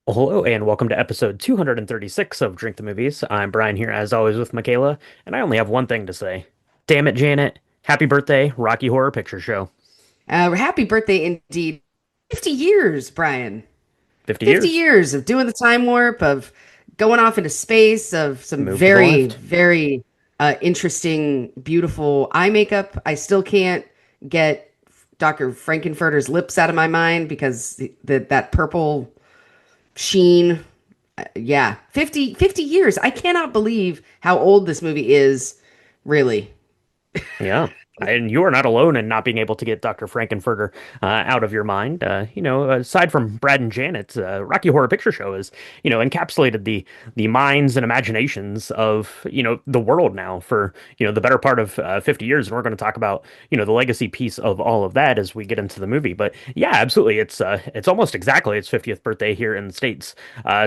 Hello and welcome to episode 236 of Drink the Movies. I'm Brian here as always with Michaela, and I only have one thing to say. Damn it, Janet. Happy birthday, Rocky Horror Picture Show. Happy birthday indeed. 50 years, Brian. 50 50 years. years of doing the time warp, of going off into space, of some Move to the very, left. very interesting, beautiful eye makeup. I still can't get Dr. Frank-N-Furter's lips out of my mind because that purple sheen. Yeah, 50 years. I cannot believe how old this movie is, really. Yeah. And you are not alone in not being able to get Dr. Frank-N-Furter out of your mind. Aside from Brad and Janet, Rocky Horror Picture Show has, encapsulated the minds and imaginations of, the world now for, the better part of 50 years. And we're going to talk about, the legacy piece of all of that as we get into the movie. But yeah, absolutely. It's almost exactly its 50th birthday here in the States.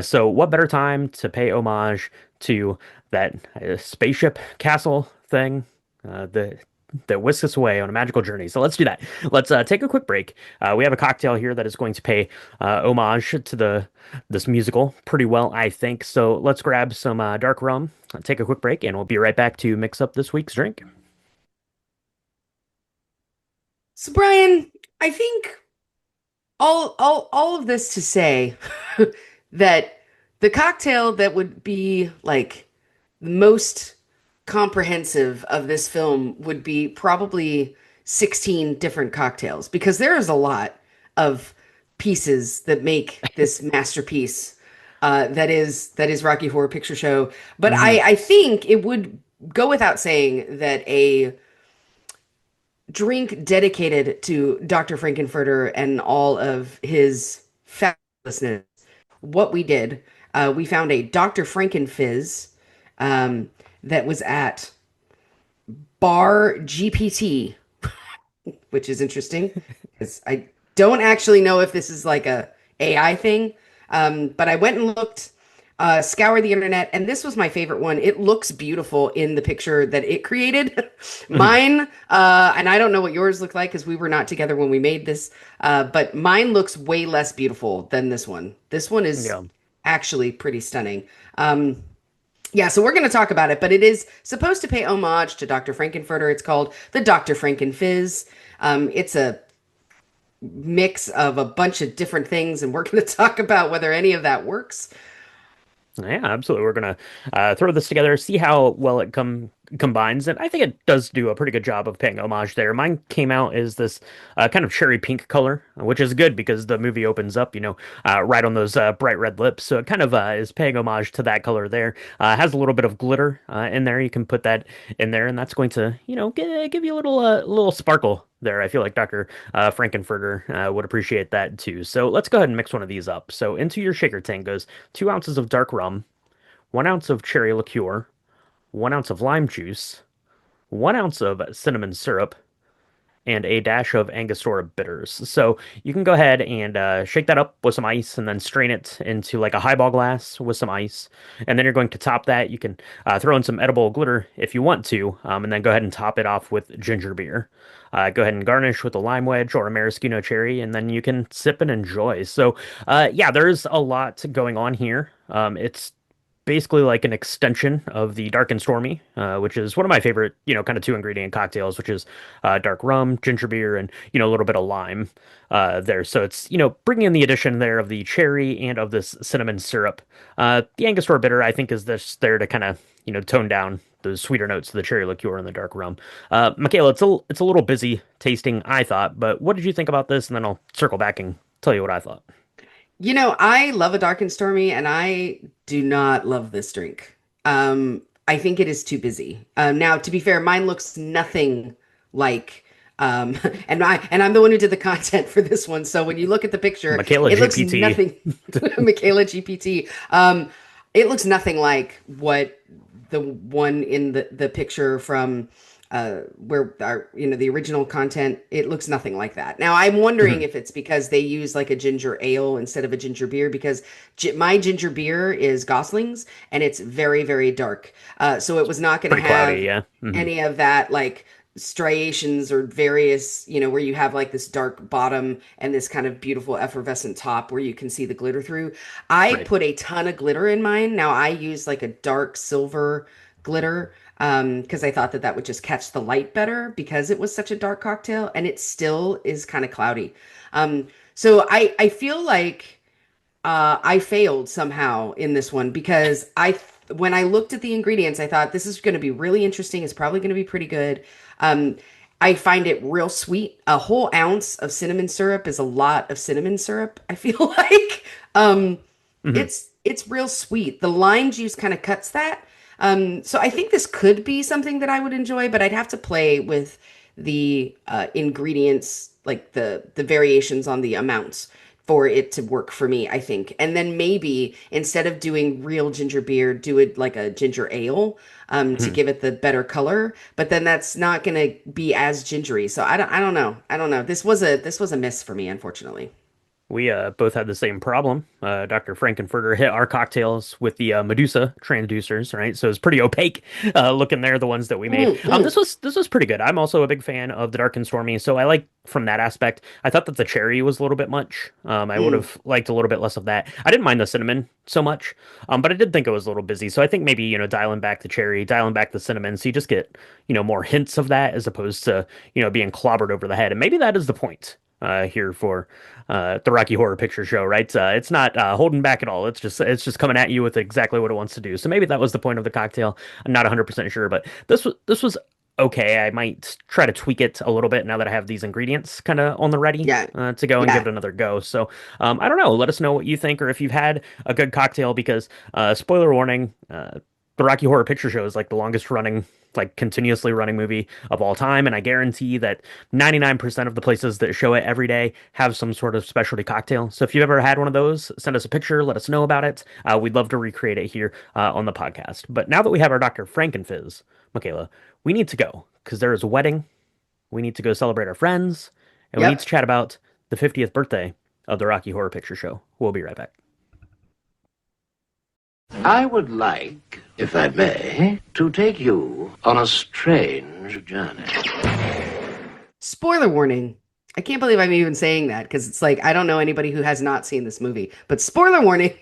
So what better time to pay homage to that spaceship castle thing? The that whisks us away on a magical journey. So let's do that. Let's take a quick break. We have a cocktail here that is going to pay homage to this musical pretty well, I think. So let's grab some dark rum, take a quick break, and we'll be right back to mix up this week's drink. So, Brian, I think all of this to say that the cocktail that would be like most comprehensive of this film would be probably 16 different cocktails because there is a lot of pieces that make this masterpiece that is Rocky Horror Picture Show. But Hmm. I think it would go without saying that a drink dedicated to Dr. Frank-N-Furter and all of his fabulousness. What we did, we found a Dr. Frank-N-Fizz that was at Bar GPT, which is interesting because I don't actually know if this is like a AI thing. But I went and looked, scoured the internet, and this was my favorite one. It looks beautiful in the picture that it created. Mine, and I don't know what yours looked like because we were not together when we made this, but mine looks way less beautiful than this one. This one is Yeah. actually pretty stunning. Yeah, so we're going to talk about it, but it is supposed to pay homage to Dr. Frank-N-Furter. It's called the Dr. Frank-N-Fizz. It's a mix of a bunch of different things, and we're going to talk about whether any of that works. Yeah, absolutely. We're gonna throw this together, see how well it combines, and I think it does do a pretty good job of paying homage there. Mine came out as this kind of cherry pink color, which is good because the movie opens up, right on those bright red lips, so it kind of is paying homage to that color there. Has a little bit of glitter in there. You can put that in there, and that's going to, give you a little sparkle there. I feel like Dr. Frank-N-Furter would appreciate that too. So let's go ahead and mix one of these up. So into your shaker tank goes 2 ounces of dark rum, 1 ounce of cherry liqueur, 1 ounce of lime juice, 1 ounce of cinnamon syrup, and a dash of Angostura bitters. So you can go ahead and shake that up with some ice and then strain it into like a highball glass with some ice. And then you're going to top that. You can throw in some edible glitter if you want to, and then go ahead and top it off with ginger beer. Go ahead and garnish with a lime wedge or a maraschino cherry, and then you can sip and enjoy. So, yeah, there's a lot going on here. It's basically like an extension of the dark and stormy, which is one of my favorite, kind of two ingredient cocktails, which is dark rum, ginger beer, and a little bit of lime there. So it's bringing in the addition there of the cherry and of this cinnamon syrup. The Angostura bitter, I think, is this there to kind of tone down the sweeter notes of the cherry liqueur and the dark rum. Michaela, it's a little busy tasting, I thought, but what did you think about this? And then I'll circle back and tell you what I thought. I love a dark and stormy, and I do not love this drink. I think it is too busy. Now, to be fair, mine looks nothing like, um, and I'm the one who did the content for this one. So when you look at the picture, Michaela it looks GPT. nothing. Michaela GPT. It looks nothing like what the one in the picture from where our the original content, it looks nothing like that. Now I'm wondering if it's because they use like a ginger ale instead of a ginger beer because my ginger beer is Gosling's and it's very, very dark, so it was not going to Pretty cloudy, have yeah. any of that like striations or various, where you have like this dark bottom and this kind of beautiful effervescent top where you can see the glitter through. I Right. put a ton of glitter in mine. Now I use like a dark silver glitter because I thought that that would just catch the light better because it was such a dark cocktail and it still is kind of cloudy. So I feel like I failed somehow in this one because when I looked at the ingredients, I thought this is going to be really interesting. It's probably going to be pretty good. Um, I find it real sweet. A whole ounce of cinnamon syrup is a lot of cinnamon syrup, I feel like. Um, Hmm. it's real sweet. The lime juice kind of cuts that. So I think this could be something that I would enjoy, but I'd have to play with the ingredients, like the variations on the amounts for it to work for me, I think. And then maybe instead of doing real ginger beer, do it like a ginger ale to give it the better color. But then that's not going to be as gingery. So I don't know. I don't know. This was a miss for me, unfortunately. We both had the same problem. Dr. Frank-N-Furter hit our cocktails with the Medusa transducers, right? So it's pretty opaque looking there, the ones that we made. Mm-mm. This was pretty good. I'm also a big fan of the Dark and Stormy, so I like from that aspect. I thought that the cherry was a little bit much. I would Mm. have liked a little bit less of that. I didn't mind the cinnamon so much, but I did think it was a little busy. So I think maybe, dialing back the cherry, dialing back the cinnamon, so you just get, more hints of that as opposed to, being clobbered over the head. And maybe that is the point here for the Rocky Horror Picture Show, right? It's not holding back at all. It's just coming at you with exactly what it wants to do. So maybe that was the point of the cocktail. I'm not 100% sure, but this was okay. I might try to tweak it a little bit now that I have these ingredients kind of on the ready Yeah. to go and give Yeah. it another go. So I don't know. Let us know what you think or if you've had a good cocktail because spoiler warning, the Rocky Horror Picture Show is like the longest running, like continuously running movie of all time, and I guarantee that 99% of the places that show it every day have some sort of specialty cocktail. So if you've ever had one of those, send us a picture, let us know about it. We'd love to recreate it here on the podcast. But now that we have our Dr. Frank-N-Fizz, Michaela, we need to go because there is a wedding. We need to go celebrate our friends, and we need to Yep. chat about the 50th birthday of the Rocky Horror Picture Show. We'll be right back. I would like, if I may, to take you on a strange journey. Spoiler warning. I can't believe I'm even saying that because it's like I don't know anybody who has not seen this movie. But spoiler warning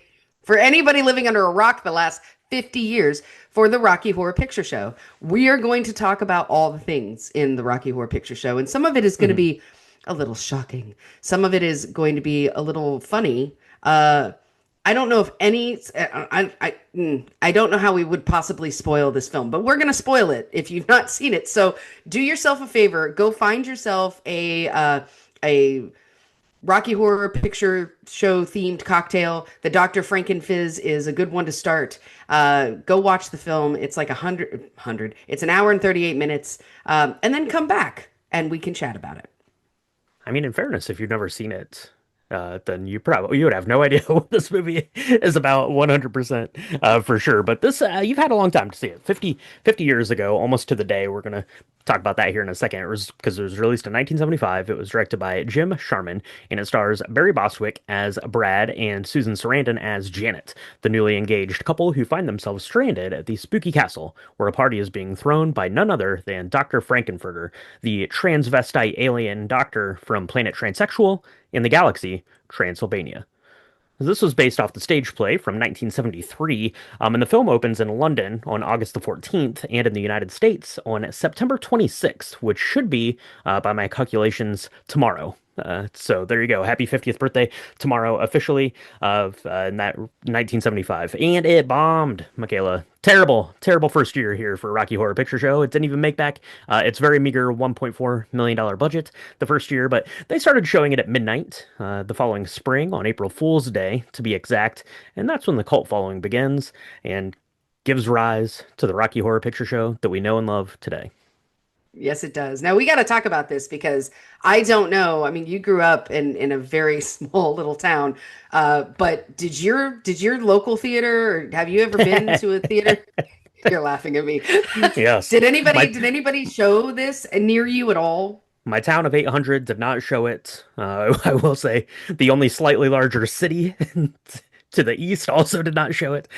for anybody living under a rock the last 50 years for the Rocky Horror Picture Show. We are going to talk about all the things in the Rocky Horror Picture Show, and some of it is going to Mhm. be a little shocking. Some of it is going to be a little funny. Uh, I don't know if any. I don't know how we would possibly spoil this film, but we're gonna spoil it if you've not seen it. So do yourself a favor, go find yourself a Rocky Horror Picture Show themed cocktail. The Dr. Frank-N-Fizz is a good one to start. Go watch the film. It's like a hundred. It's an hour and 38 minutes, and then come back and we can chat about it. I mean, in fairness, if you've never seen it, then you would have no idea what this movie is about 100% for sure. But this you've had a long time to see it. 50 years ago, almost to the day. We're gonna talk about that here in a second. It was because it was released in 1975. It was directed by Jim Sharman, and it stars Barry Bostwick as Brad and Susan Sarandon as Janet, the newly engaged couple who find themselves stranded at the spooky castle where a party is being thrown by none other than Dr. Frank-N-Furter, the transvestite alien doctor from planet Transsexual in the galaxy Transylvania. This was based off the stage play from 1973, and the film opens in London on August the 14th and in the United States on September 26th, which should be, by my calculations, tomorrow. So there you go. Happy 50th birthday tomorrow, officially, of in that 1975. And it bombed, Michaela. Terrible, terrible first year here for Rocky Horror Picture Show. It didn't even make back its very meager $1.4 million budget the first year, but they started showing it at midnight the following spring on April Fool's Day, to be exact. And that's when the cult following begins and gives rise to the Rocky Horror Picture Show that we know and love today. Yes, it does. Now we got to talk about this because I don't know. I mean, you grew up in a very small little town, but did your local theater, or have you ever been to a theater? You're laughing at me. Yes. Did anybody My did anybody show this near you at all? my town of 800 did not show it. I will say the only slightly larger city to the east also did not show it.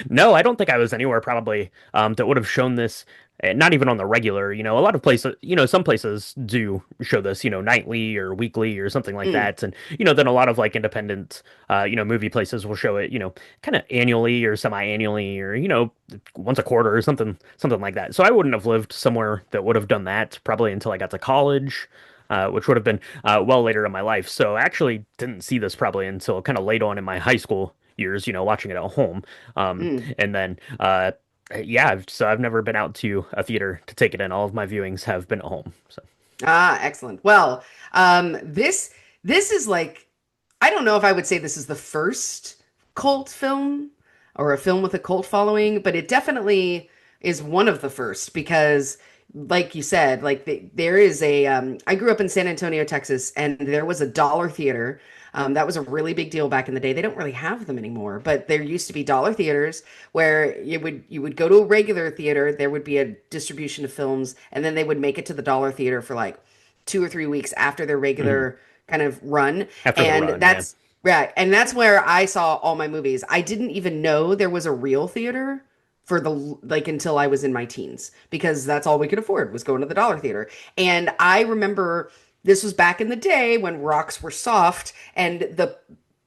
No, I don't think I was anywhere probably that would have shown this and not even on the regular. A lot of places, some places do show this, nightly or weekly or something like Mm. that. And, then a lot of like independent, movie places will show it, kind of annually or semi-annually or, once a quarter or something like that. So I wouldn't have lived somewhere that would have done that probably until I got to college. Which would have been well later in my life. So I actually didn't see this probably until kind of late on in my high school years, watching it at home. Mm. And then yeah, so I've never been out to a theater to take it in. All of my viewings have been at home. So Ah, excellent. Well, this is like I don't know if I would say this is the first cult film or a film with a cult following, but it definitely is one of the first because, like you said, there is a. I grew up in San Antonio, Texas, and there was a dollar theater. That was a really big deal back in the day. They don't really have them anymore, but there used to be dollar theaters where you would go to a regular theater. There would be a distribution of films, and then they would make it to the dollar theater for like 2 or 3 weeks after their mhm. regular kind of run. After the And run, yeah. that's where I saw all my movies. I didn't even know there was a real theater for the like until I was in my teens because that's all we could afford was going to the dollar theater. And I remember this was back in the day when rocks were soft and the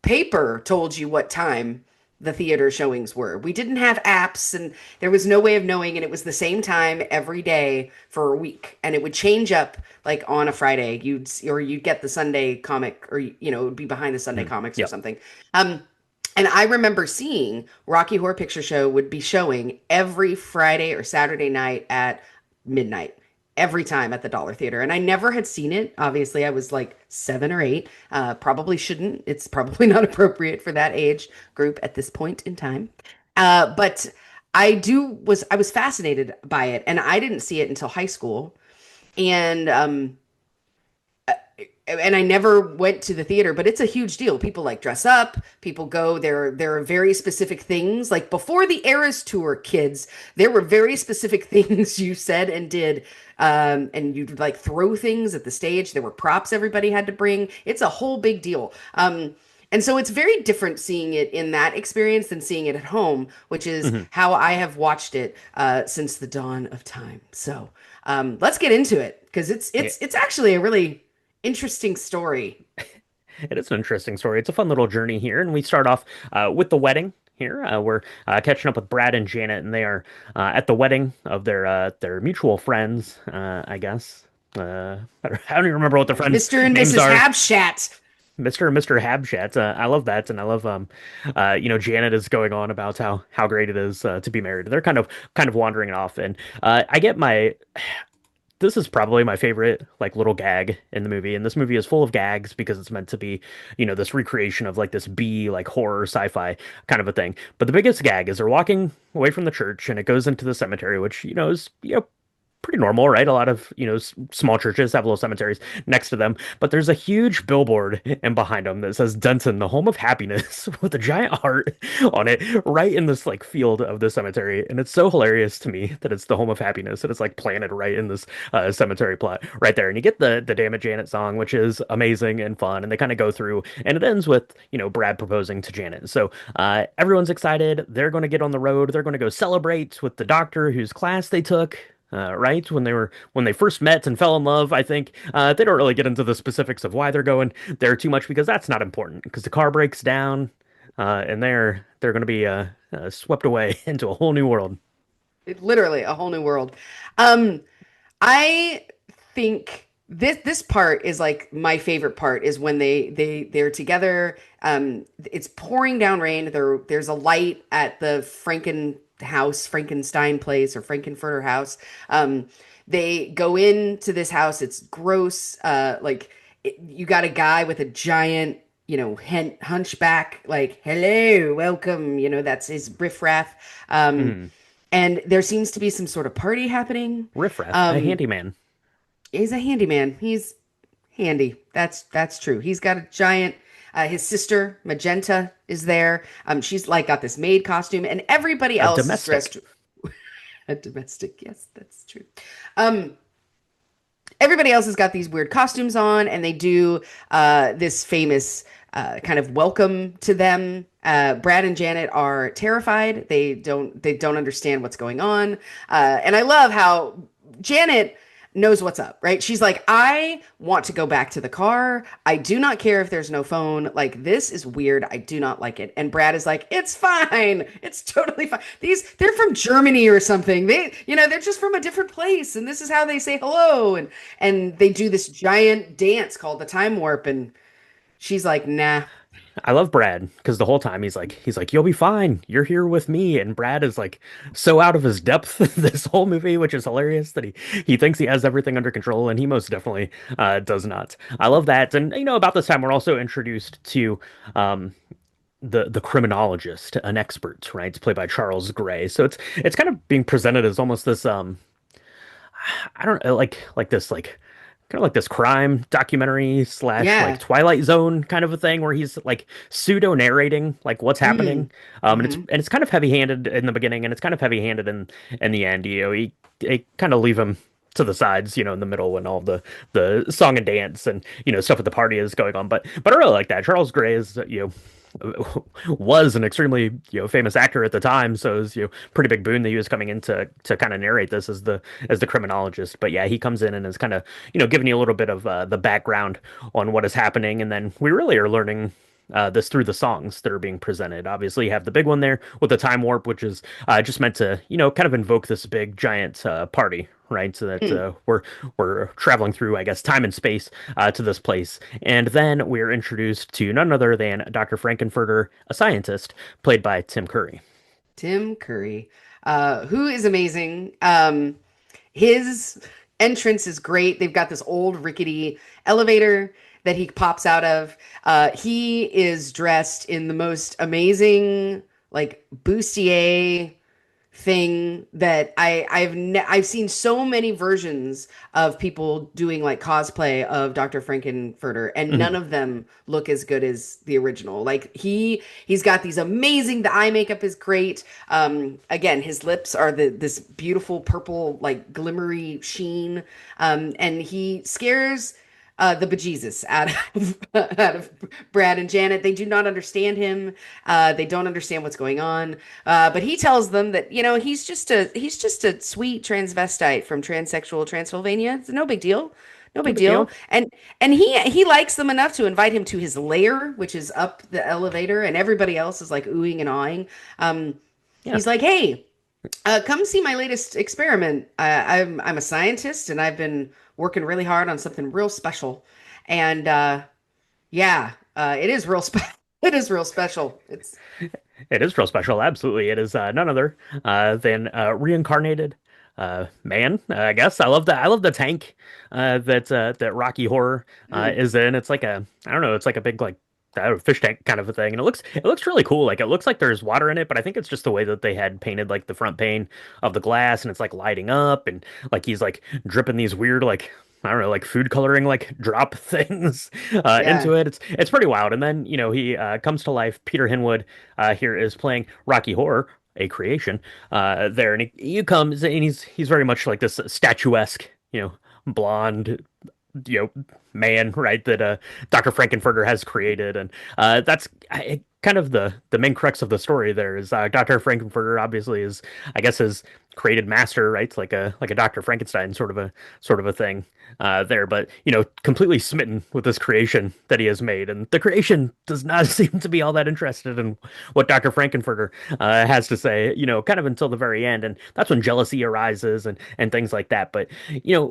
paper told you what time the theater showings were. We didn't have apps and there was no way of knowing, and it was the same time every day for a week. And it would change up like on a Friday. You'd get the Sunday comic or it would be behind the Sunday Mhm. comics or Yep. something. Um and I remember seeing Rocky Horror Picture Show would be showing every Friday or Saturday night at midnight, every time at the Dollar Theater. And I never had seen it. Obviously, I was like 7 or 8. Probably shouldn't. It's probably not appropriate for that age group at this point in time. But I was fascinated by it, and I didn't see it until high school. And I never went to the theater, but it's a huge deal. People like dress up, people go. There are very specific things. Like before the Eras tour, kids, there were very specific things you said and did. And you'd like throw things at the stage. There were props everybody had to bring. It's a whole big deal. And so it's very different seeing it in that experience than seeing it at home, which is Mhm. how I have watched it since the dawn of time. So let's get into it because it's Yeah. it's it's actually a really interesting story. It is an interesting story. It's a fun little journey here, and we start off with the wedding here. We're catching up with Brad and Janet, and they are at the wedding of their mutual friends, I guess. I don't even remember what the friends' Mr. and names Mrs. are. Habshat. Mr. Habshat. I love that, and I love Janet is going on about how great it is to be married. They're kind of wandering off, and I get my this is probably my favorite like little gag in the movie, and this movie is full of gags because it's meant to be this recreation of like this B like horror sci-fi kind of a thing. But the biggest gag is they're walking away from the church and it goes into the cemetery, which is pretty normal, right? A lot of, small churches have little cemeteries next to them, but there's a huge billboard and behind them that says Denton, the home of happiness, with a giant heart on it, right in this like field of the cemetery. And it's so hilarious to me that it's the home of happiness and it's like planted right in this cemetery plot right there. And you get the Damn It Janet song, which is amazing and fun. And they kind of go through, and it ends with, Brad proposing to Janet. So everyone's excited. They're going to get on the road. They're going to go celebrate with the doctor whose class they took right when they first met and fell in love. I think they don't really get into the specifics of why they're going there too much because that's not important because the car breaks down and they're going to be swept away into a whole new world. Literally a whole new world. Um, I think this part is like my favorite part is when they're together. It's pouring down rain. There's a light at the Frankenstein place or Frank-N-Furter house. They go into this house. It's gross. You got a guy with a giant, hunchback. Like, hello, welcome. That's his riffraff. Um, Mm. and there seems to be some sort of party happening. Riffraff, a Um, handyman. he's a handyman. He's handy. That's true. He's got a giant. His sister Magenta is there. She's like got this maid costume, and everybody A else is domestic. dressed a domestic. Yes, that's true. Um, everybody else has got these weird costumes on, and they do this famous kind of welcome to them. Brad and Janet are terrified. They don't understand what's going on. And I love how Janet knows what's up, right? She's like, I want to go back to the car. I do not care if there's no phone. Like, this is weird. I do not like it. And Brad is like, it's fine. It's totally fine. They're from Germany or something. They're just from a different place. And this is how they say hello. And they do this giant dance called the time warp. And she's like, nah. I love Brad because the whole time he's like, you'll be fine. You're here with me. And Brad is like so out of his depth this whole movie, which is hilarious that he thinks he has everything under control, and he most definitely does not. I love that. And about this time we're also introduced to um the criminologist, an expert, right? It's played by Charles Gray. So it's kind of being presented as almost this I don't know, like this like kind of like this crime documentary slash like Yeah. Twilight Zone kind of a thing where he's like pseudo narrating like what's happening. Mm. Hmm. And it's kind of heavy-handed in the beginning and it's kind of heavy-handed in the end. He kind of leave him to the sides, in the middle when all the song and dance and stuff at the party is going on. But I really like that. Charles Gray is was an extremely famous actor at the time, so it was pretty big boon that he was coming in to kind of narrate this as the criminologist. But yeah, he comes in and is kind of giving you a little bit of the background on what is happening, and then we really are learning. This through the songs that are being presented. Obviously, you have the big one there with the time warp, which is just meant to, kind of invoke this big giant party, right? So that Mm. we're traveling through, I guess, time and space to this place, and then we're introduced to none other than Dr. Frank-N-Furter, a scientist played by Tim Curry. Tim Curry, who is amazing. His entrance is great. They've got this old rickety elevator that he pops out of. He is dressed in the most amazing, like bustier thing that I've seen so many versions of people doing like cosplay of Dr. Frank-N-Furter, and none Mhm. of them look as good as the original. Like he's got these amazing, the eye makeup is great. Again, his lips are this beautiful purple like glimmery sheen. And he scares the bejesus out of Brad and Janet. They do not understand him. They don't understand what's going on. But he tells them that he's just a sweet transvestite from Transsexual Transylvania. It's no big deal. No No big big deal. deal. And he likes them enough to invite him to his lair, which is up the elevator, and everybody else is like oohing and awing. Yeah. He's like, "Hey, come see my latest experiment. I'm a scientist, and I've been working really hard on something real special. And yeah, it is real special. It is real special. It's It is real special. Absolutely. It is none other than reincarnated man, I guess. I love the tank that Rocky Horror mm, is in. It's like I don't know, it's like a big like I don't know, fish tank kind of a thing. And it looks really cool. Like it looks like there's water in it, but I think it's just the way that they had painted like the front pane of the glass and it's like lighting up and like he's like dripping these weird like I don't know, like food coloring, like drop things into yeah. it. It's pretty wild. And then he comes to life. Peter Hinwood here is playing Rocky Horror, a creation there, and he comes and he's very much like this statuesque, blonde, man, right? That Dr. Frank-N-Furter has created, and that's kind of the main crux of the story. There is Dr. Frank-N-Furter obviously is, I guess, his created master, right? It's like a Dr. Frankenstein sort of a thing there, but completely smitten with this creation that he has made, and the creation does not seem to be all that interested in what Dr. Frank-N-Furter has to say, kind of until the very end, and that's when jealousy arises and things like that. But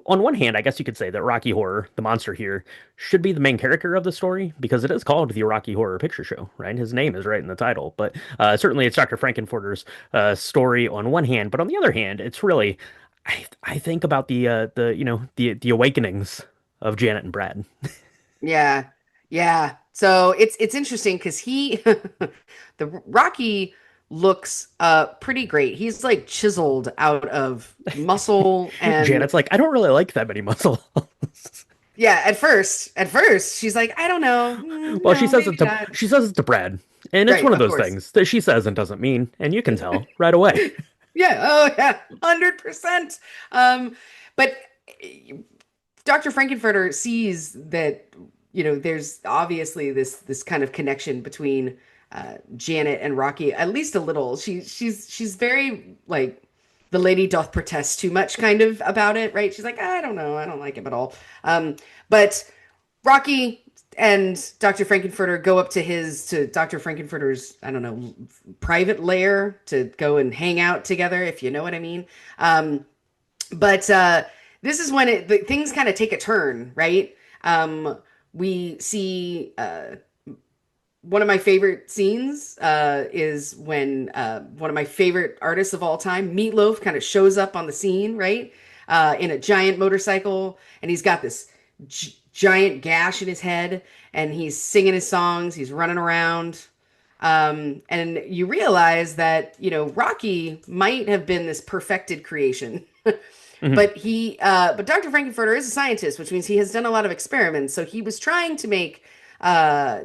on one hand, I guess you could say that Rocky Horror, the monster here, should be the main character of the story because it is called the Rocky Horror Picture Show, right? His name is right in the title, but certainly it's Dr. Frank-N-Furter's story on one hand, but on the other hand, it's really I think about the the awakenings of Janet and Brad. Yeah. Yeah. So it's interesting because the Rocky looks pretty great. He's like chiseled out of muscle and Janet's like, I don't really like that many muscles. yeah, at first she's like, I don't know. Well, No, maybe not. she says it to Brad, and it's Right, one of of those course. things that she says and doesn't mean, and you can tell right away. Yeah, oh yeah, 100%. But Dr. Frankenfurter sees that there's obviously this kind of connection between Janet and Rocky, at least a little. She's very like the lady doth protest too much kind of about it, right? She's like, I don't know, I don't like him at all. But Rocky and Dr. Frank-N-Furter go up to Dr. Frank-N-Furter's, I don't know, private lair to go and hang out together, if you know what I mean. But this is when things kind of take a turn, right? We see one of my favorite scenes is when one of my favorite artists of all time, Meatloaf, kind of shows up on the scene, right? In a giant motorcycle, and he's got this giant gash in his head, and he's singing his songs, he's running around. And you realize that, Rocky might have been this perfected creation. Hmm. But Dr. Frank-N-Furter is a scientist, which means he has done a lot of experiments. So he was trying to uh,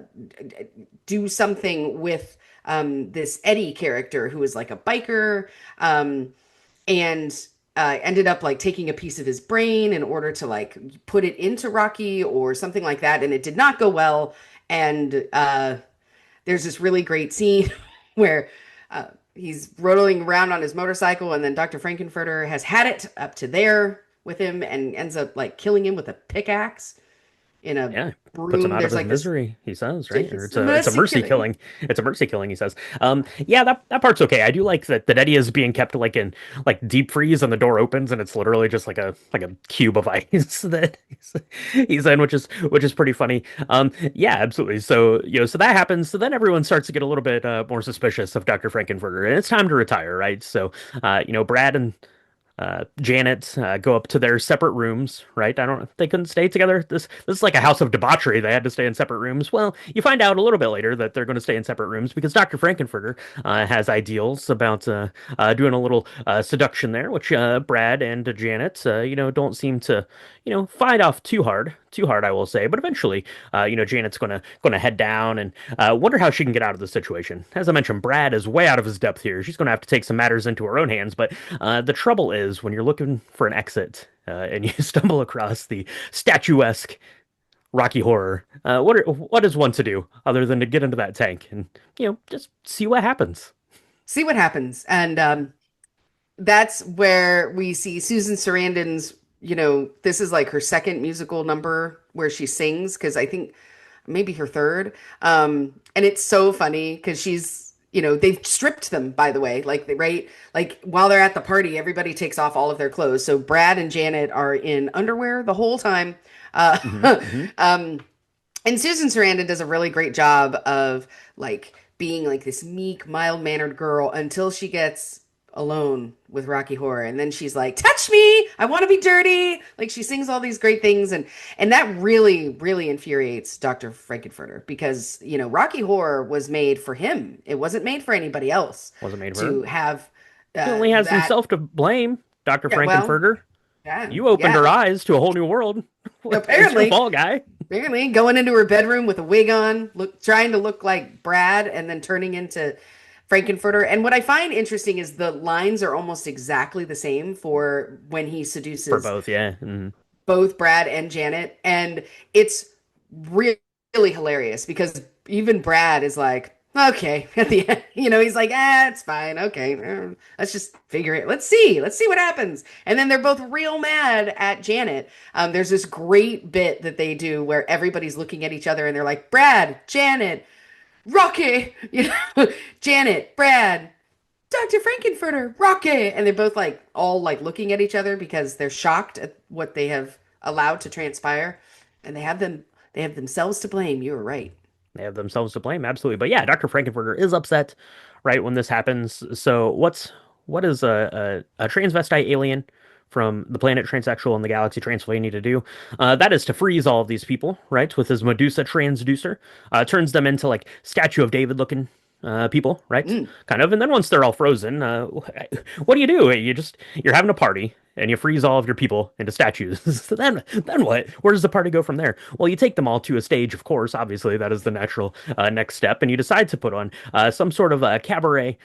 do something with this Eddie character who was like a biker, and ended up like taking a piece of his brain in order to like put it into Rocky or something like that, and it did not go well. And there's this really great scene where he's rolling around on his motorcycle, and then Dr. Frank-N-Furter has had it up to there with him and ends up like killing him with a pickaxe in a Yeah, puts him room. out of There's his like this misery, he says, right? Or it's it's a mercy mercy killing. killing. It's a mercy killing, he says. Yeah, that part's okay. I do like that Eddie is being kept like in like deep freeze, and the door opens, and it's literally just like a cube of ice that he's in, which is pretty funny. Yeah, absolutely. So so that happens. So then everyone starts to get a little bit more suspicious of Dr. Frank-N-Furter, and it's time to retire, right? So Brad and Janet go up to their separate rooms, right? I don't. They couldn't stay together. This is like a house of debauchery. They had to stay in separate rooms. Well, you find out a little bit later that they're going to stay in separate rooms because Dr. Frank-N-Furter has ideals about doing a little seduction there, which Brad and Janet, don't seem to, fight off too hard. Too hard, I will say. But eventually, Janet's gonna head down and wonder how she can get out of the situation. As I mentioned, Brad is way out of his depth here. She's gonna have to take some matters into her own hands. But the trouble is when you're looking for an exit and you stumble across the statuesque Rocky Horror, what is one to do other than to get into that tank and just see what happens? See what happens. And that's where we see Susan Sarandon's, this is like her second musical number where she sings, because I think maybe her third. And it's so funny because they've stripped them, by the way. Like, right? Like, while they're at the party, everybody takes off all of their clothes. So Brad and Janet are in underwear the whole time. Hmm. Uh, Hmm. um, and Susan Sarandon does a really great job of like being like this meek, mild-mannered girl until she gets alone with Rocky Horror, and then she's like, "Touch me! I want to be dirty!" Like she sings all these great things, and that really, really infuriates Dr. Frank-N-Furter because Rocky Horror was made for him. It wasn't made for anybody else Wasn't made for her. to have He only has that. himself to blame, Dr. Yeah, well, Frank-N-Furter. yeah, You opened her yeah. eyes to a whole new world. It's your Apparently, fault, guy. Apparently, going into her bedroom with a wig on, trying to look like Brad, and then turning into Frank-N-Furter. And what I find interesting is the lines are almost exactly the same for when he For seduces both, yeah. Mhm. both Brad and Janet, and it's really hilarious because even Brad is like, okay, at the end, he's like, it's fine, okay, let's just figure it. Let's see what happens. And then they're both real mad at Janet. There's this great bit that they do where everybody's looking at each other and they're like, Brad, Janet, Rocky, Janet, Brad, Dr. Frank-N-Furter, Rocky, and they're both like all like looking at each other because they're shocked at what they have allowed to transpire, and they have themselves to blame. You were right. They have themselves to blame, absolutely. But yeah, Dr. Frank-N-Furter is upset, right, when this happens. So what is a transvestite alien from the planet Transsexual in the galaxy Transylvania to do? That is to freeze all of these people, right, with his Medusa transducer. Turns them into like Statue of David looking people, right? Mm. Kind of. And then once they're all frozen, what do? You're having a party. and you freeze all of your people into statues. So then what? Where does the party go from there? Well, you take them all to a stage, of course. Obviously, that is the natural next step, and you decide to put on some sort of cabaret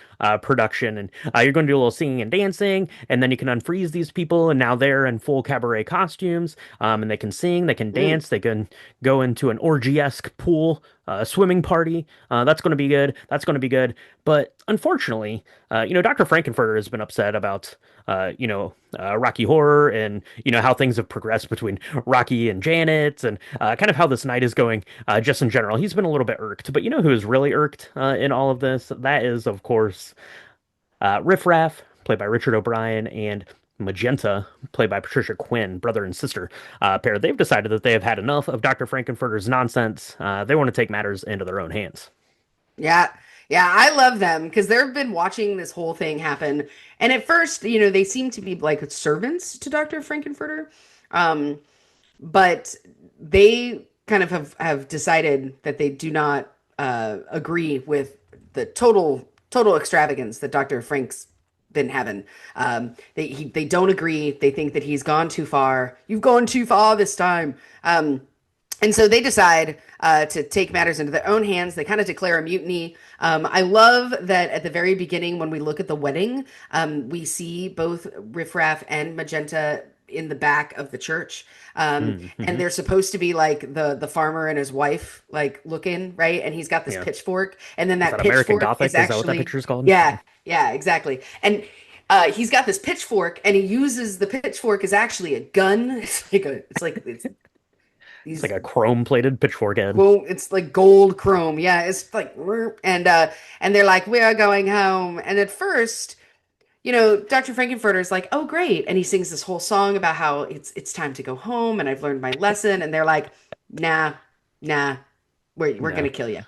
production, and you're going to do a little singing and dancing, and then you can unfreeze these people, and now they're in full cabaret costumes, and they can sing, they can Mm. dance, they can go into an orgy-esque pool. Swimming party. That's going to be good. That's going to be good. But unfortunately, Dr. Frank-N-Furter has been upset about, Rocky Horror and, how things have progressed between Rocky and Janet and kind of how this night is going just in general. He's been a little bit irked. But you know who is really irked in all of this? That is, of course, Riff Raff, played by Richard O'Brien, and Magenta, played by Patricia Quinn, brother and sister pair. They've decided that they have had enough of Dr. Frank-N-Furter's nonsense. They want to take matters into their own hands. Yeah. Yeah, I love them because they've been watching this whole thing happen. And at first, they seem to be like servants to Dr. Frank-N-Furter. Um, but they kind of have decided that they do not agree with the total extravagance that Dr. Frank's been having. They don't agree. They think that he's gone too far. You've gone too far this time. And so they decide to take matters into their own hands. They kind of declare a mutiny. I love that at the very beginning, when we look at the wedding, we see both Riff Raff and Magenta in the back of the church. And Mm-hmm. they're supposed to be like the farmer and his wife, like looking, right? And he's got this Yeah. pitchfork. And then Is that that American pitchfork is Gothic? Is that what that actually, picture is called? yeah, yeah, exactly. And he's got this pitchfork and he uses the pitchfork as actually a gun. It's It's these like a chrome-plated pitchfork head. well, it's like gold chrome. Yeah, it's like and they're like, "We are going home." And at first, Dr. Frankenfurter is like, "Oh, great." And he sings this whole song about how it's time to go home and I've learned my lesson. And they're like, "Nah, nah, we're No. gonna kill you."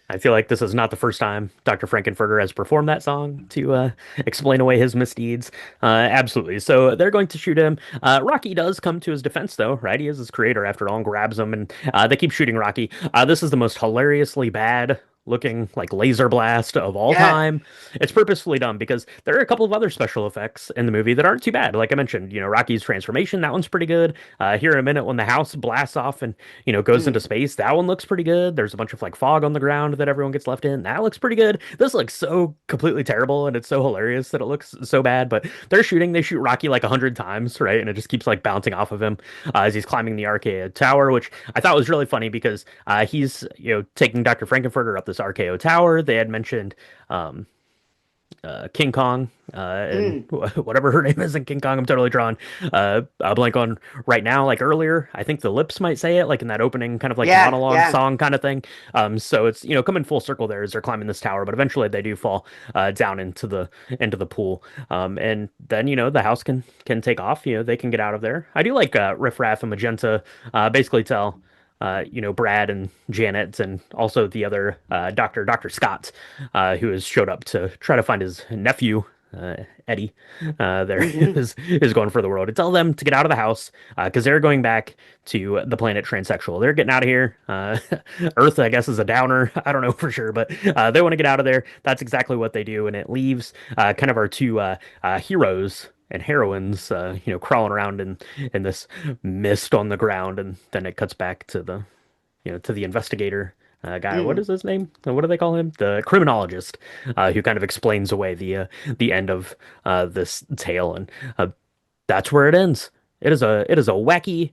I feel like this is not the first time Dr. Frankenfurter has performed that song to explain away his misdeeds. Absolutely. So they're going to shoot him. Rocky does come to his defense, though, right? He is his creator, after all, and grabs him, and they keep shooting Rocky. This is the most hilariously bad looking like laser blast of all Yeah. time. It's purposefully done because there are a couple of other special effects in the movie that aren't too bad. Like I mentioned, Rocky's transformation, that one's pretty good. Here in a minute when the house blasts off and goes into Mm. space. That one looks pretty good. There's a bunch of like fog on the ground that everyone gets left in. That looks pretty good. This looks so completely terrible, and it's so hilarious that it looks so bad. But they're shooting. They shoot Rocky like 100 times, right? And it just keeps like bouncing off of him as he's climbing the arcade tower, which I thought was really funny because he's taking Dr. Frankenfurter up this RKO tower. They had mentioned um, King Kong and Mm. whatever her name is in King Kong. I'm totally drawing a blank on right now. Like earlier, I think the lips might say it, like in that opening kind of like Yeah, monologue yeah. song kind of thing. So it's coming full circle there as they're climbing this tower, but eventually they do fall down into the pool. And then the house can take off. They can get out of there. I do like Riff Raff and Magenta basically tell Brad and Janet and also the other Dr. Scott, who has showed up to try to find his nephew, Eddie, there Hmm. is going for the world. To tell them to get out of the house because they're going back to the planet Transsexual. They're getting out of here. Earth, I guess, is a downer. I don't know for sure, but they want to get out of there. That's exactly what they do, and it leaves kind of our two heroes and heroines, crawling around in this mist on the ground, and then it cuts back to the investigator guy. What Mm. is his name? What do they call him? The criminologist, who kind of explains away the end of this tale, and that's where it ends. It is a wacky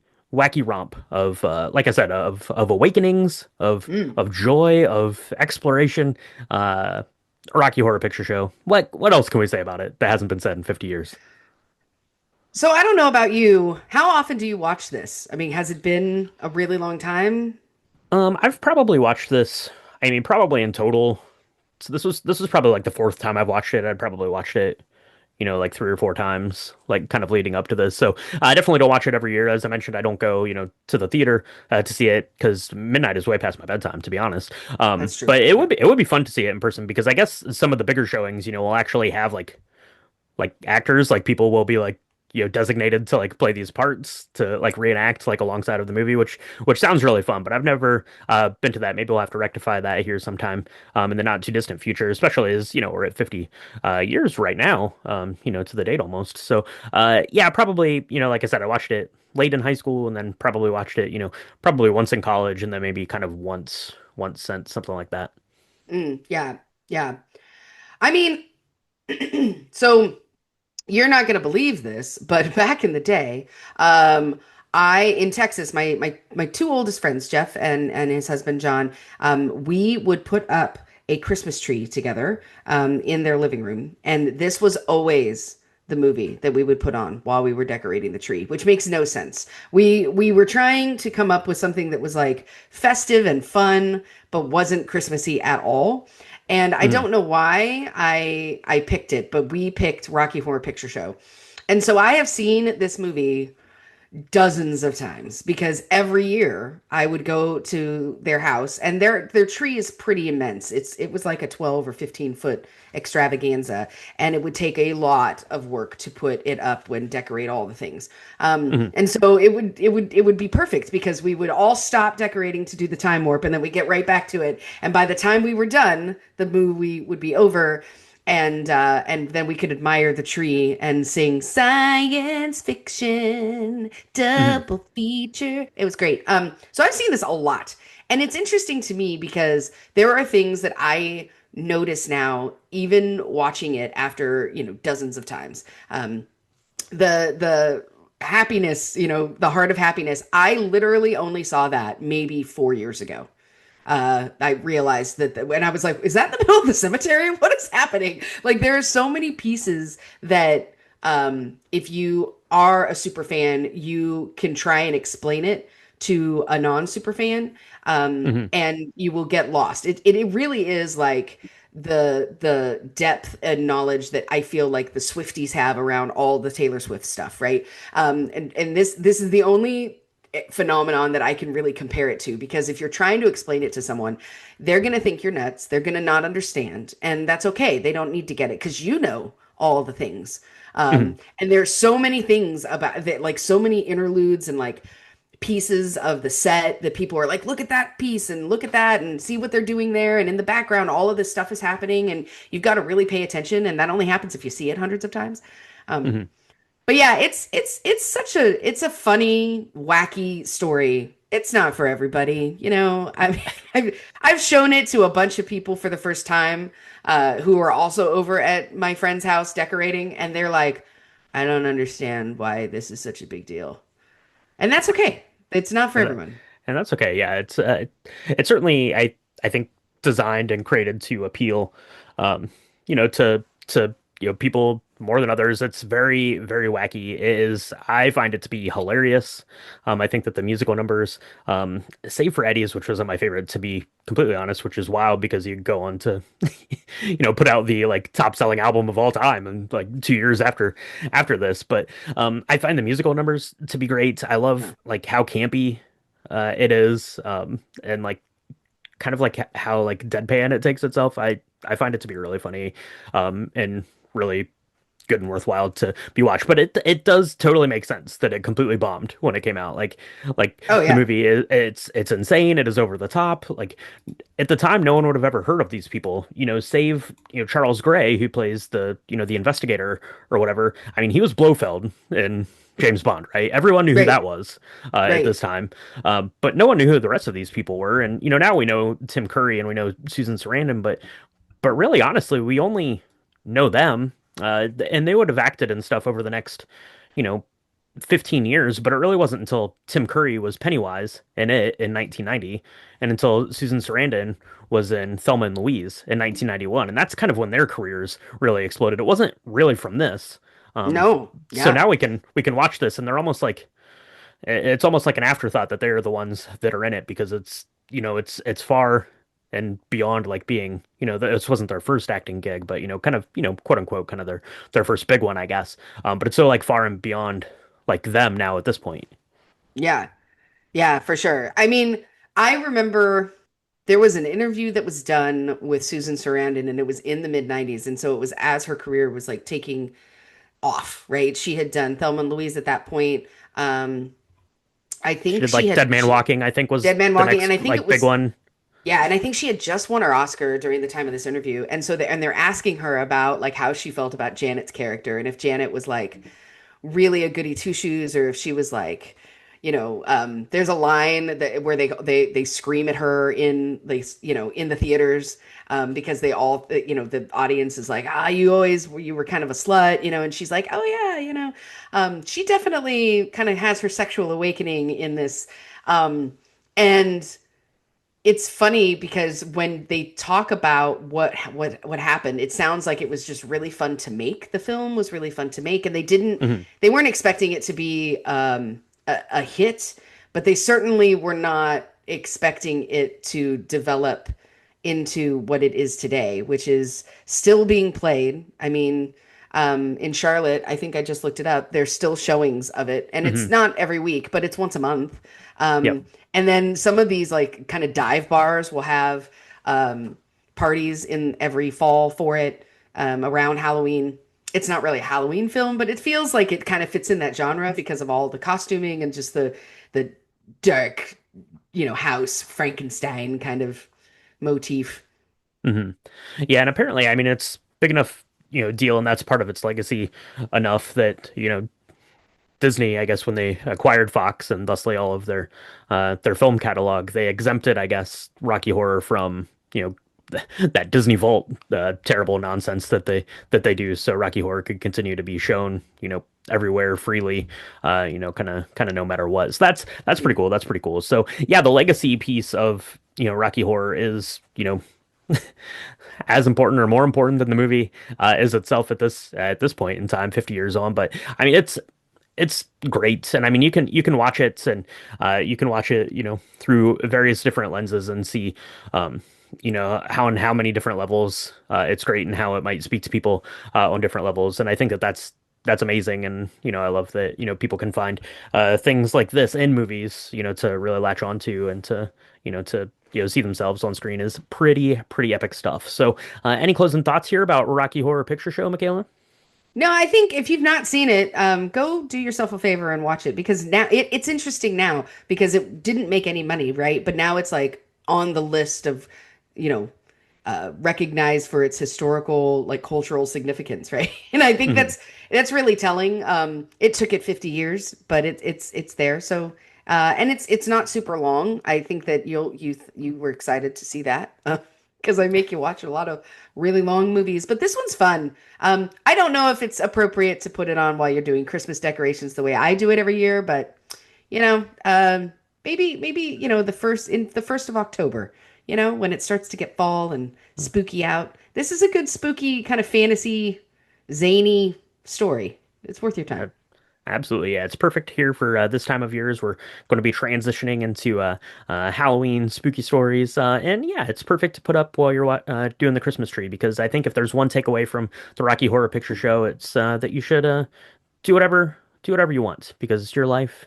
romp of like I said of awakenings Mm. of joy of exploration. Rocky Horror Picture Show. What else can we say about it that hasn't been said in 50 years? So I don't know about you. How often do you watch this? I mean, has it been a really long time? I've probably watched this. I mean, probably in total. So this was probably like the fourth time I've watched it. I'd probably watched it, like three or four times, like kind of leading up to this. So I definitely don't watch it every year. As I mentioned, I don't go, to the theater to see it because midnight is way past my bedtime, to be honest. That's true. But it Yeah. would be fun to see it in person because I guess some of the bigger showings, will actually have like actors, like people will be like designated to like play these parts to like reenact like alongside of the movie, which sounds really fun. But I've never been to that. Maybe we'll have to rectify that here sometime in the not too distant future, especially as we're at 50 years right now, to the date almost. So yeah, probably like I said, I watched it late in high school and then probably watched it probably once in college and then maybe kind of once since, something like that. Yeah, yeah. I mean, so you're not going to believe this, but back in the day, I in Texas, my two oldest friends, Jeff and his husband John, we would put up a Christmas tree together in their living room, and this was always the movie that we would put on while we were decorating the tree, which makes no sense. We were trying to come up with something that was like festive and fun, but wasn't Christmassy at all. And I Mhm. don't know why I picked it, but we picked Rocky Horror Picture Show. And so I have seen this movie dozens of times because every year I would go to their house and their tree is pretty immense. It was like a 12 or 15-foot extravaganza, and it would take a lot of work to put it up and decorate all the things. Mhm. And so it would be perfect because we would all stop decorating to do the time warp and then we get right back to it. And by the time we were done, the movie would be over, and then we could admire the tree and sing science fiction Mhm. double feature. It was great. So I've seen this a lot, and it's interesting to me because there are things that I notice now, even watching it after dozens of times. The happiness, the heart of happiness. I literally only saw that maybe 4 years ago. I realized that when I was like, is that in the middle of the cemetery? What is happening? Like, there are so many pieces that if you are a super fan, you can try and explain it to a non-super fan, Mhm. and you will get lost. It really is like the depth and knowledge that I feel like the Swifties have around all the Taylor Swift stuff, right? And this is the only phenomenon that I can really compare it to, because if you're trying to explain it to someone, they're going to think you're nuts. They're going to not understand. And that's okay. They don't need to get it because you know all the things. Mhm. And there's so many things about that, like so many interludes and like pieces of the set that people are like, look at that piece and look at that and see what they're doing there. And in the background, all of this stuff is happening. And you've got to really pay attention. And that only happens if you see it hundreds of times. Um, Mhm. but yeah, it's such a funny, wacky story. It's not for everybody, you know. I mean, I've shown it to a bunch of people for the first time, who are also over at my friend's house decorating, and they're like, "I don't understand why this is such a big deal," and that's okay. It's not for And that, everyone. and that's okay. Yeah, it's certainly I think designed and created to appeal, um, to people more than others. It's very very wacky. It is I find it to be hilarious. I think that the musical numbers, save for Eddie's, which wasn't my favorite to be completely honest, which is wild because you go on to put out the like top selling album of all time and like 2 years after this. But I find the musical numbers to be great. I Yeah. love like how campy it is, and like kind of like how like deadpan it takes itself. I find it to be really funny, and really good and worthwhile to be watched. But it does totally make sense that it completely bombed when it came out. Like Oh the yeah. movie is it's insane. It is over the top. Like at the time, no one would have ever heard of these people. Save Charles Gray, who plays the investigator or whatever. I mean, he was Blofeld in James Bond, right? Everyone knew who that Right. was at Right. this time, but no one knew who the rest of these people were. And now we know Tim Curry and we know Susan Sarandon, but really, honestly, we only know them, and they would have acted and stuff over the next, you know, 15 years, but it really wasn't until Tim Curry was Pennywise in it in 1990 and until Susan Sarandon was in Thelma and Louise in 1991. And that's kind of when their careers really exploded. It wasn't really from this. Um, No. so Yeah. now we can watch this and they're almost like it's almost like an afterthought that they're the ones that are in it because it's far and beyond like being this wasn't their first acting gig, but kind of quote unquote kind of their first big one, I guess. But it's so like far and beyond like them now at this point. Yeah. Yeah, for sure. I mean, I remember there was an interview that was done with Susan Sarandon, and it was in the mid 90s. And so it was as her career was like taking off, right? She had done Thelma and Louise at that point. Um, I She think did she like Dead had Man Walking, I think was Dead Man the Walking, and next I think it like big was one. yeah, and I think she had just won her Oscar during the time of this interview, and they're asking her about like how she felt about Janet's character, and if Janet was like really a goody two shoes, or if she was like, there's a line that where they scream at her in the theaters, because they all the audience is like, you were kind of a slut, and she's like, oh yeah, she definitely kind of has her sexual awakening in this, and it's funny because when they talk about what happened, it sounds like it was just really fun to make. The film was really fun to make, and Hmm. they weren't expecting it to be a hit, but they certainly were not expecting it to develop into what it is today, which is still being played. I mean, in Charlotte, I think I just looked it up. There's still showings of it, and it's Hmm. not every week, but it's once a month. Yep. And then some of these like kind of dive bars will have parties in every fall for it, around Halloween. It's not really a Halloween film, but it feels like it kind of fits in that genre because of all the costuming and just the dark, house Frankenstein kind of motif. Hmm. Yeah, and apparently, I mean, it's big enough, deal, and that's part of its legacy enough that, Disney, I guess, when they acquired Fox and thusly all of their film catalog, they exempted, I guess, Rocky Horror from, that Disney Vault terrible nonsense that they do, so Rocky Horror could continue to be shown, everywhere freely, kind of no matter what. So that's pretty cool. That's pretty cool. So yeah, the legacy piece of Rocky Horror is as important or more important than the movie is itself at this point in time, 50 years on. But I mean, it's great, and I mean you can watch it, and you can watch it through various different lenses and see how many different levels it's great and how it might speak to people on different levels. And I think that's amazing, and I love that people can find things like this in movies to really latch onto and to see themselves on screen is pretty epic stuff. So any closing thoughts here about Rocky Horror Picture Show, Michaela? No, I think if you've not seen it, go do yourself a favor and watch it because now it's interesting now because it didn't make any money, right? But now it's like on the list of, you know, recognized for its historical, like cultural significance, right? And I think Hmm. that's really telling. It took it 50 years, but it's there. So, and it's not super long. I think that you were excited to see that. Because I make you watch a lot of really long movies, but this one's fun. I don't know if it's appropriate to put it on while you're doing Christmas decorations the way I do it every year, but you know, maybe the first of October, when it starts to get fall and spooky out. This is a good spooky kind of fantasy, zany story. It's worth your time. Absolutely, yeah. It's perfect here for this time of year as we're going to be transitioning into Halloween spooky stories. And yeah, it's perfect to put up while you're doing the Christmas tree because I think if there's one takeaway from the Rocky Horror Picture Show, it's that you should do whatever you want because it's your life.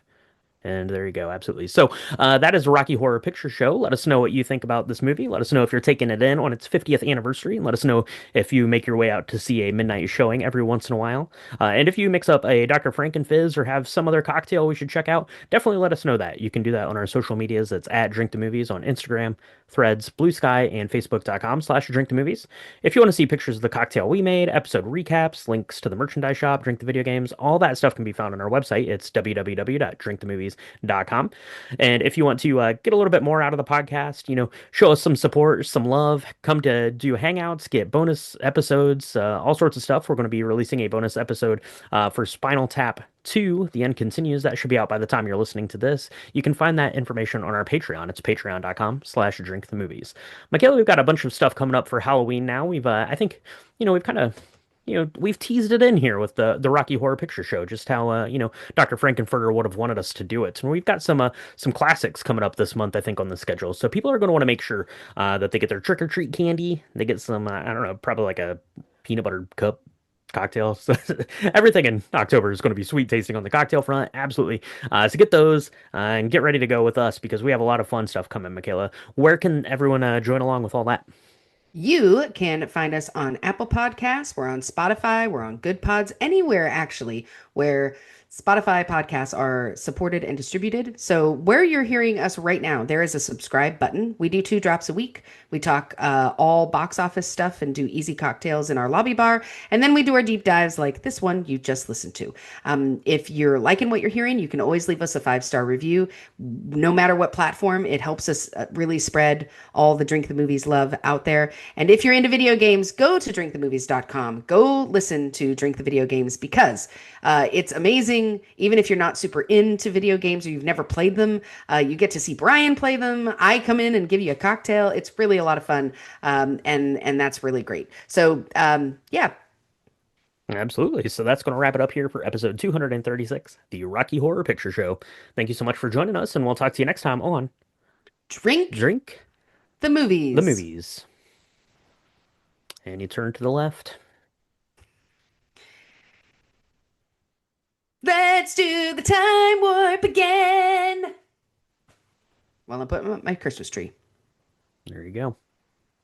And there you go, absolutely. So that is a Rocky Horror Picture Show. Let us know what you think about this movie. Let us know if you're taking it in on its 50th anniversary, and let us know if you make your way out to see a midnight showing every once in a while. And if you mix up a Dr. Frank-N-Fizz or have some other cocktail we should check out, definitely let us know that. You can do that on our social medias. It's at Drink the Movies on Instagram, Threads, Blue Sky, and Facebook.com/Drink the Movies. If you want to see pictures of the cocktail we made, episode recaps, links to the merchandise shop, Drink the Video Games, all that stuff can be found on our website. It's www.drinkthemovies.com. And if you want to get a little bit more out of the podcast, show us some support, some love, come to do hangouts, get bonus episodes, all sorts of stuff. We're going to be releasing a bonus episode for Spinal Tap 2, The End Continues. That should be out by the time you're listening to this. You can find that information on our Patreon. It's patreon.com/drink the movies. Michaela, we've got a bunch of stuff coming up for Halloween now. I think, we've kind of we've teased it in here with the Rocky Horror Picture Show, just how Dr. Frank-N-Furter would have wanted us to do it. And we've got some classics coming up this month, I think, on the schedule. So people are going to want to make sure that they get their trick or treat candy. They get some I don't know, probably like a peanut butter cup cocktail. So everything in October is going to be sweet tasting on the cocktail front. Absolutely. So get those and get ready to go with us because we have a lot of fun stuff coming, Michaela. Where can everyone join along with all that? You can find us on Apple Podcasts. We're on Spotify. We're on Good Pods, anywhere actually where Spotify podcasts are supported and distributed. So, where you're hearing us right now, there is a subscribe button. We do 2 drops a week. We talk all box office stuff and do easy cocktails in our lobby bar. And then we do our deep dives like this one you just listened to. If you're liking what you're hearing, you can always leave us a 5-star review. No matter what platform, it helps us really spread all the Drink the Movies love out there. And if you're into video games, go to drinkthemovies.com. Go listen to Drink the Video Games because it's amazing. Even if you're not super into video games or you've never played them, you get to see Brian play them. I come in and give you a cocktail. It's really a lot of fun, and that's really great. So yeah, Absolutely. So that's going to wrap it up here for episode 236, the Rocky Horror Picture Show. Thank you so much for joining us, and we'll talk to you next time on drink Drink the the movies. Movies. And you turn to the left. Let's do the time warp again. Well, I'm putting up my Christmas tree. There you go.